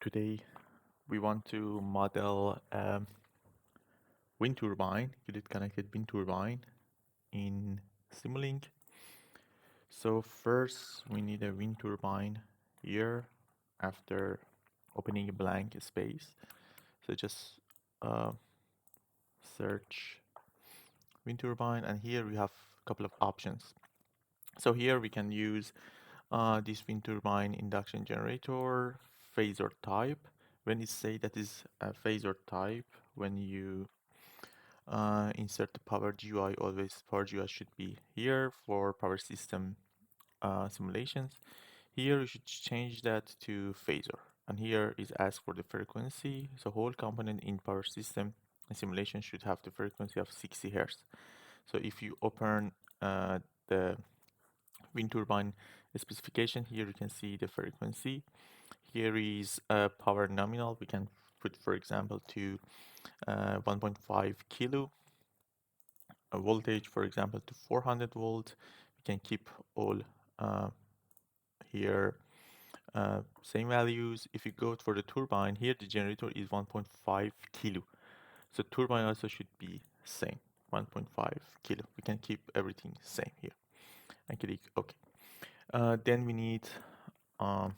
Today we want to model a wind turbine, grid-connected wind turbine in Simulink. So first we need a wind turbine here after opening a blank space. So just uh, search wind turbine, and here we have a couple of options. So here we can use this wind turbine induction generator phasor type. When it say that is a phasor type, when you insert the power GUI, always power GUI should be here for power system simulations. Here you should change that to phasor, and here is ask for the frequency. So whole component in power system and simulation should have the frequency of 60 Hertz. So if you open the wind turbine specification, here you can see the frequency. Here is power nominal. We can put, for example, to 1.5 kilo. A voltage, for example, to 400 volt. We can keep all uh, here same values. If you go for the turbine, here the generator is 1.5 kilo. So turbine also should be same, 1.5 kilo. We can keep everything same here and click OK. Then we need um,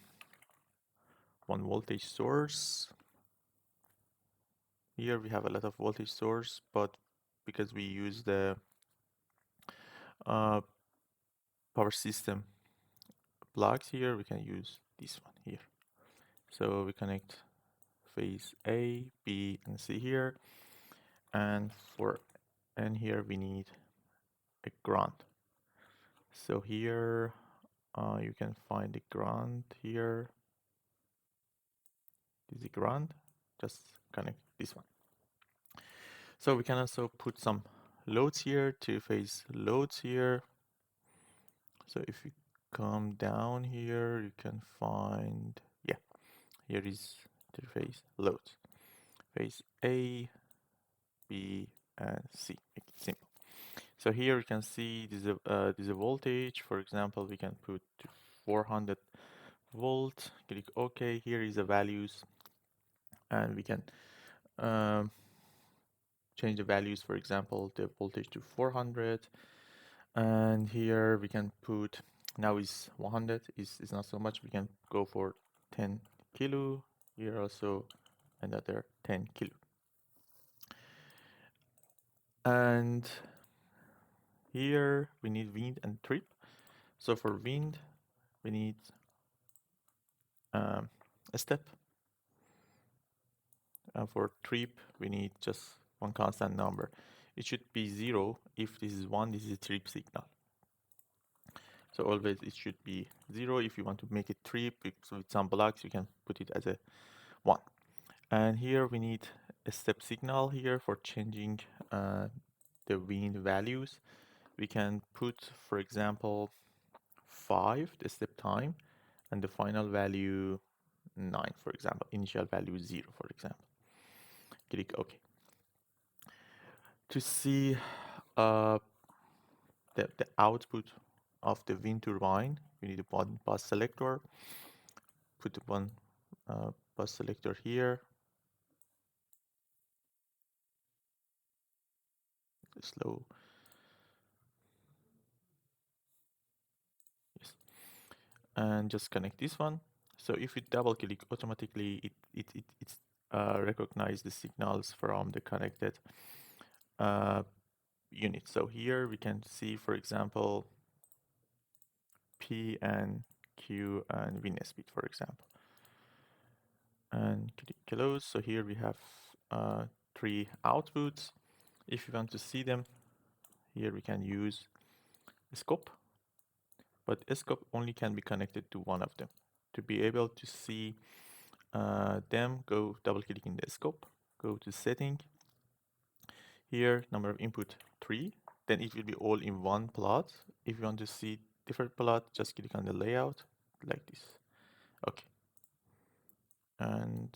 one voltage source. Here we have a lot of voltage source, but because we use the uh, power system blocks here, we can use this one here. So we connect phase A, B, and C here. And for and here we need a ground. So here you can find the ground here. This is the ground. Just connect this one. So we can also put some loads here, two-phase loads here. So if you come down here, you can find, yeah, here is three-phase loads. Phase A, B, and C. Make it simple. So here you can see there's a voltage. For example, we can put 400 volt. Click OK. Here is the values, and we can um, change the values. For example, the voltage to 400, and here we can put now is 100. Is not so much. We can go for 10 kilo. Here also another 10 kilo. And here we need wind and trip. So for wind, we need a step. And for trip, we need just one constant number. It should be 0. If this is 1, this is a trip signal. So always it should be 0. If you want to make it trip with some blocks, you can put it as a 1. And here we need a step signal here for changing the wind values. We can put, for example, 5, the step time, and the final value 9, for example, initial value 0, for example. Click OK. To see the output of the wind turbine, we need one bus selector. Put one bus selector here. Slow. Yes. And just connect this one. So if you double click, automatically it's recognize the signals from the connected unit. So here we can see, for example, P and Q and wind speed, for example. And click close. So here we have 3 outputs. If you want to see them, here we can use a scope, but a scope only can be connected to one of them. To be able to see them, go double click in the scope, go to setting. Here, number of input 3, then it will be all in one plot. If you want to see different plot, just click on the layout like this. Okay. And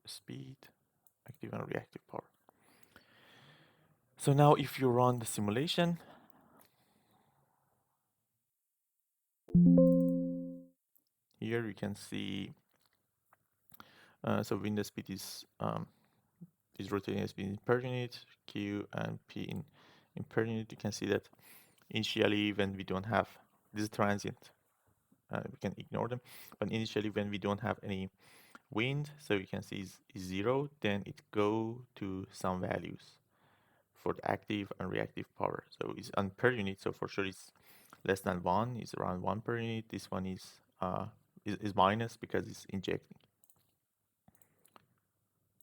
speed, active and reactive power. So now if you run the simulation, here you can see So when the speed is rotating speed in per unit, Q and P in per unit, you can see that initially when we don't have, this is transient, we can ignore them, but initially when we don't have any wind, so you can see is 0, then it go to some values for the active and reactive power. So it's on per unit, so for sure it's less than 1, it's around 1 per unit. This one is minus because it's injecting.